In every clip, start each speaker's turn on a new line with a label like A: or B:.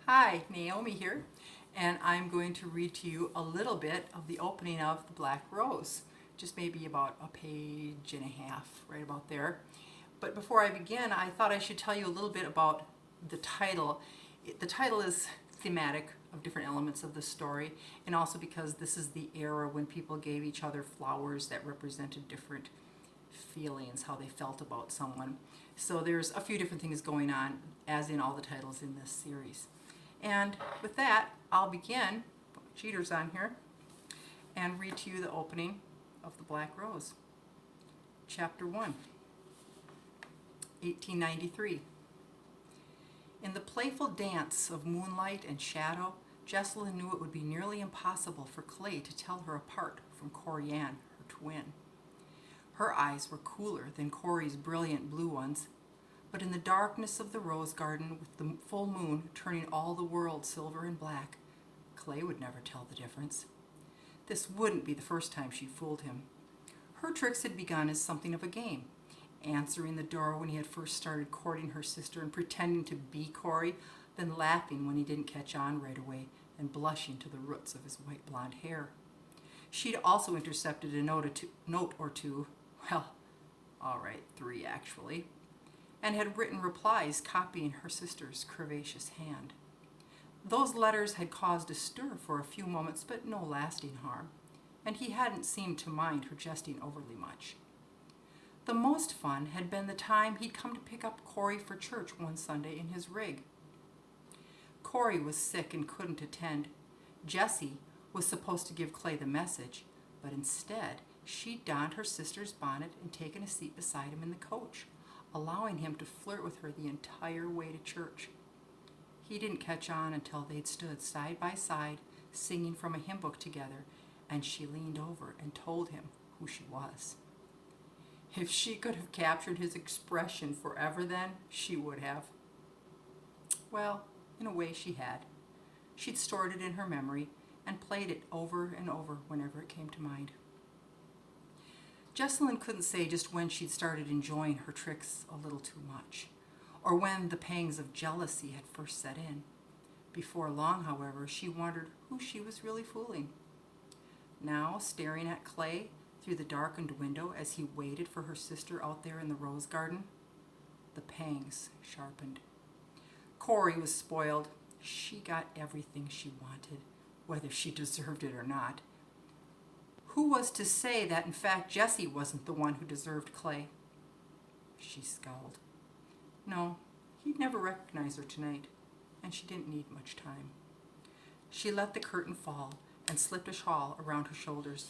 A: Hi, Naomi here, and I'm going to read to you a little bit of the opening of The Black Rose, just maybe about a page and a half, right about there. But before I begin, I thought I should tell you a little bit about the title. The title is thematic of different elements of the story, and also because this is the era when people gave each other flowers that represented different feelings, how they felt about someone. So there's a few different things going on, as in all the titles in this series. And with that, I'll begin, put my cheaters on here, and read to you the opening of The Black Rose. Chapter 1, 1893. In the playful dance of moonlight and shadow, Jessalyn knew it would be nearly impossible for Clay to tell her apart from Corianne, her twin. Her eyes were cooler than Corey's brilliant blue ones, but in the darkness of the rose garden, with the full moon turning all the world silver and black, Clay would never tell the difference. This wouldn't be the first time she'd fooled him. Her tricks had begun as something of a game, answering the door when he had first started courting her sister and pretending to be Corey, then laughing when he didn't catch on right away and blushing to the roots of his white blonde hair. She'd also intercepted a note or two, well, all right, 3 actually, and had written replies copying her sister's curvaceous hand. Those letters had caused a stir for a few moments, but no lasting harm, and he hadn't seemed to mind her jesting overly much. The most fun had been the time he'd come to pick up Corey for church one Sunday in his rig. Corey was sick and couldn't attend. Jessie was supposed to give Clay the message, but instead she donned her sister's bonnet and taken a seat beside him in the coach, allowing him to flirt with her the entire way to church. He didn't catch on until they'd stood side by side, singing from a hymn book together, and she leaned over and told him who she was. If she could have captured his expression forever then, she would have. Well, in a way she had. She'd stored it in her memory and played it over and over whenever it came to mind. Jessalyn couldn't say just when she'd started enjoying her tricks a little too much, or when the pangs of jealousy had first set in. Before long, however, she wondered who she was really fooling. Now, staring at Clay through the darkened window as he waited for her sister out there in the rose garden, the pangs sharpened. Corey was spoiled. She got everything she wanted, whether she deserved it or not. Who was to say that, in fact, Jessie wasn't the one who deserved Clay? She scowled. No, he'd never recognize her tonight, and she didn't need much time. She let the curtain fall and slipped a shawl around her shoulders.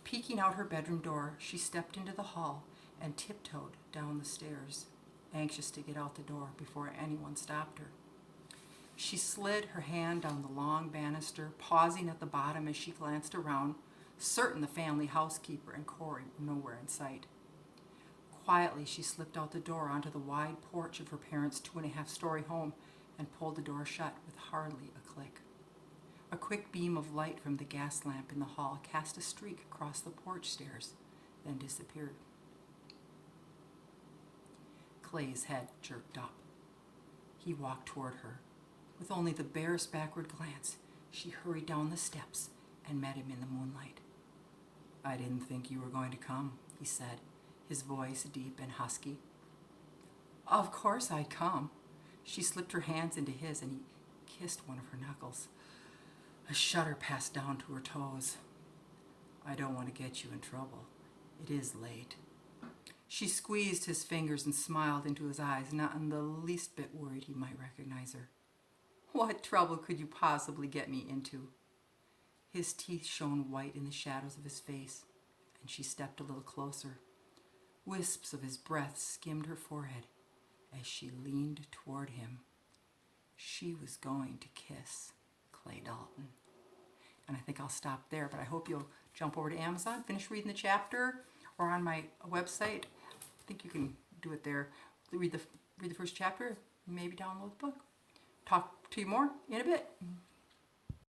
A: Peeking out her bedroom door, she stepped into the hall and tiptoed down the stairs, anxious to get out the door before anyone stopped her. She slid her hand down the long banister, pausing at the bottom as she glanced around, certain the family housekeeper and Corey were nowhere in sight. Quietly, she slipped out the door onto the wide porch of her parents' 2.5-story home and pulled the door shut with hardly a click. A quick beam of light from the gas lamp in the hall cast a streak across the porch stairs, then disappeared. Clay's head jerked up. He walked toward her. With only the barest backward glance, she hurried down the steps and met him in the moonlight. I didn't think you were going to come, he said, his voice deep and husky. Of course I'd come. She slipped her hands into his and he kissed one of her knuckles. A shudder passed down to her toes. I don't want to get you in trouble. It is late. She squeezed his fingers and smiled into his eyes, not in the least bit worried he might recognize her. What trouble could you possibly get me into? His teeth shone white in the shadows of his face, and she stepped a little closer. Wisps of his breath skimmed her forehead as she leaned toward him. She was going to kiss Clay Dalton. And I think I'll stop there, but I hope you'll jump over to Amazon, finish reading the chapter, or on my website. I think you can do it there. Read the first chapter, maybe download the book. Talk to you more in a bit.